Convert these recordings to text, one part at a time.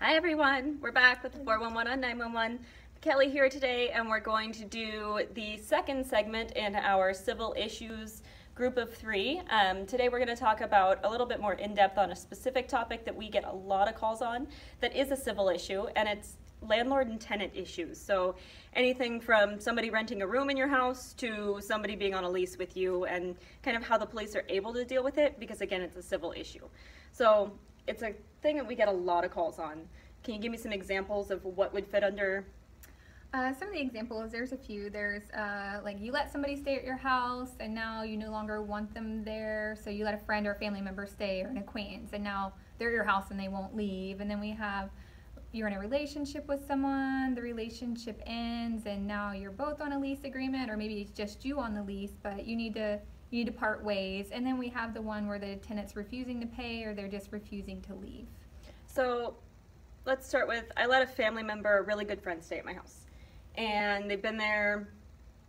Hi everyone, we're back with the 411 on 911. Kelly here today, and we're going to do the second segment in our civil issues group of three. Today we're going to talk about a little bit more in-depth on a specific topic that we get a lot of calls on that is a civil issue, and it's landlord and tenant issues. So anything from somebody renting a room in your house to somebody being on a lease with you, and kind of how the police are able to deal with it, because again, it's a civil issue. So it's a thing that we get a lot of calls on. Can you give me some examples of what would fit under? Some of the examples, there's a few. There's like you let somebody stay at your house and now you no longer want them there, so you let a friend or a family member stay or an acquaintance and now they're at your house and they won't leave. And then we have you're in a relationship with someone, the relationship ends and now you're both on a lease agreement, or maybe it's just you on the lease, but you need to part ways. And then we have the one where the tenant's refusing to pay or they're just refusing to leave. So let's start with, I let a family member, a really good friend, stay at my house. And they've been there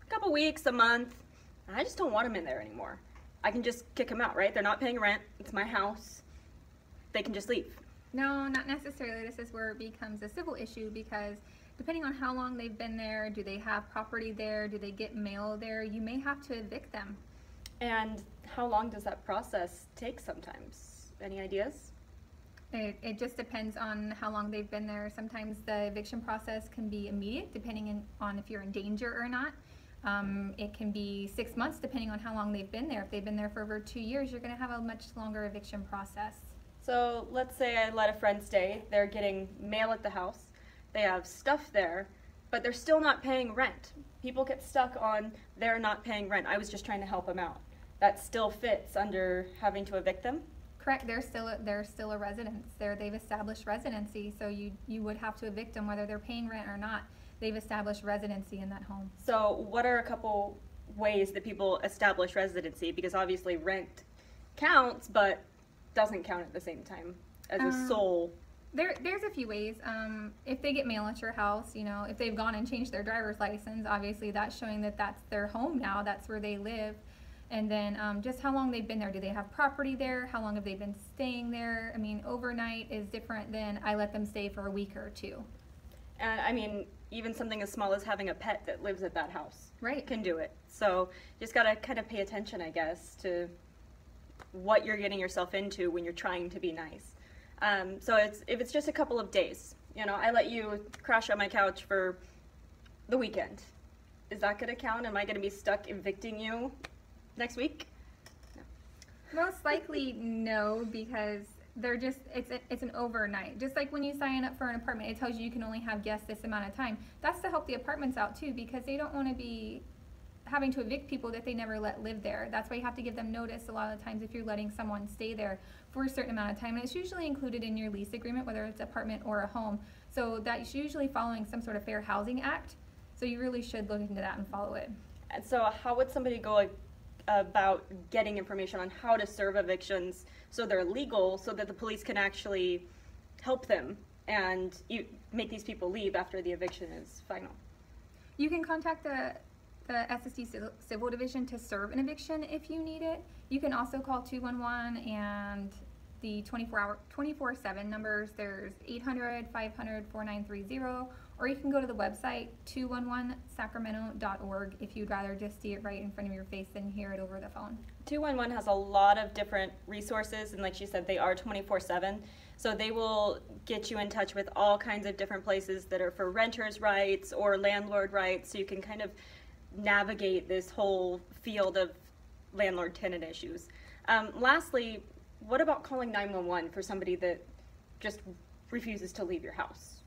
a couple weeks, a month, and I just don't want them in there anymore. I can just kick them out, right? They're not paying rent, it's my house, they can just leave. No, not necessarily. This is where it becomes a civil issue, because depending on how long they've been there, do they have property there, do they get mail there, you may have to evict them. And how long does that process take sometimes? Any ideas? It just depends on how long they've been there. Sometimes the eviction process can be immediate, depending on if you're in danger or not. It can be 6 months, depending on how long they've been there. If they've been there for over 2 years, you're going to have a much longer eviction process. So let's say I let a friend stay. They're getting mail at the house. They have stuff there, but they're still not paying rent. People get stuck on they're not paying rent. I was just trying to help them out. That still fits under having to evict them? Correct. They're still a residence. They've established residency, so you would have to evict them whether they're paying rent or not. They've established residency in that home. So what are a couple ways that people establish residency? Because obviously rent counts, but doesn't count at the same time as a sole. There's a few ways. If they get mail at your house, if they've gone and changed their driver's license, obviously that's showing that that's their home now. That's where they live. And then just how long they've been there. Do they have property there? How long have they been staying there? I mean, overnight is different than I let them stay for a week or two. And I mean, even something as small as having a pet that lives at that house can do it. So you just got to kind of pay attention, I guess, to what you're getting yourself into when you're trying to be nice. So if it's just a couple of days, I let you crash on my couch for the weekend. Is that going to count? Am I going to be stuck evicting you next week? No. Most likely no, because it's an overnight. Just like when you sign up for an apartment, it tells you can only have guests this amount of time. That's to help the apartments out too, because they don't want to be having to evict people that they never let live there. That's why you have to give them notice a lot of the times if you're letting someone stay there for a certain amount of time. And it's usually included in your lease agreement, whether it's an apartment or a home. So that's usually following some sort of Fair Housing Act. So you really should look into that and follow it. And so how would somebody go about getting information on how to serve evictions so they're legal, so that the police can actually help them and make these people leave after the eviction is final? You can contact the SPD Civil Division to serve an eviction if you need it. You can also call 211 and the 24/7 numbers. There's 800-500-4930, or you can go to the website 211sacramento.org if you'd rather just see it right in front of your face than hear it over the phone. 211 has a lot of different resources, and like she said, they are 24/7. So they will get you in touch with all kinds of different places that are for renters' rights or landlord rights, so you can kind of navigate this whole field of landlord-tenant issues. Lastly, what about calling 911 for somebody that just refuses to leave your house?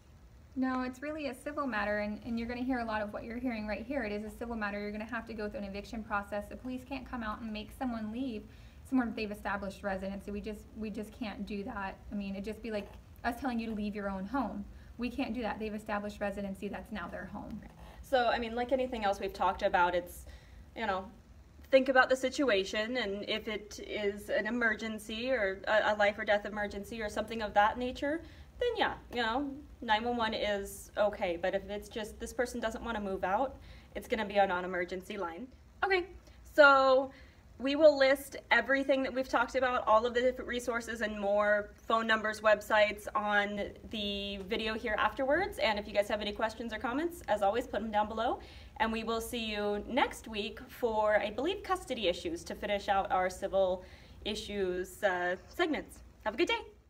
No, it's really a civil matter, and you're going to hear a lot of what you're hearing right here. It is a civil matter. You're going to have to go through an eviction process. The police can't come out and make someone leave somewhere that they've established residency. We just can't do that. I mean, it'd just be like us telling you to leave your own home. We can't do that. They've established residency. That's now their home. So, I mean, like anything else we've talked about, it's, think about the situation, and if it is an emergency or a life or death emergency or something of that nature, then yeah, 911 is okay. But if it's just this person doesn't want to move out, it's going to be a non-emergency line. Okay, so We will list everything that we've talked about, all of the different resources and more, phone numbers, websites, on the video here afterwards. And if you guys have any questions or comments, as always, put them down below. And we will see you next week for, I believe, custody issues to finish out our civil issues segments. Have a good day.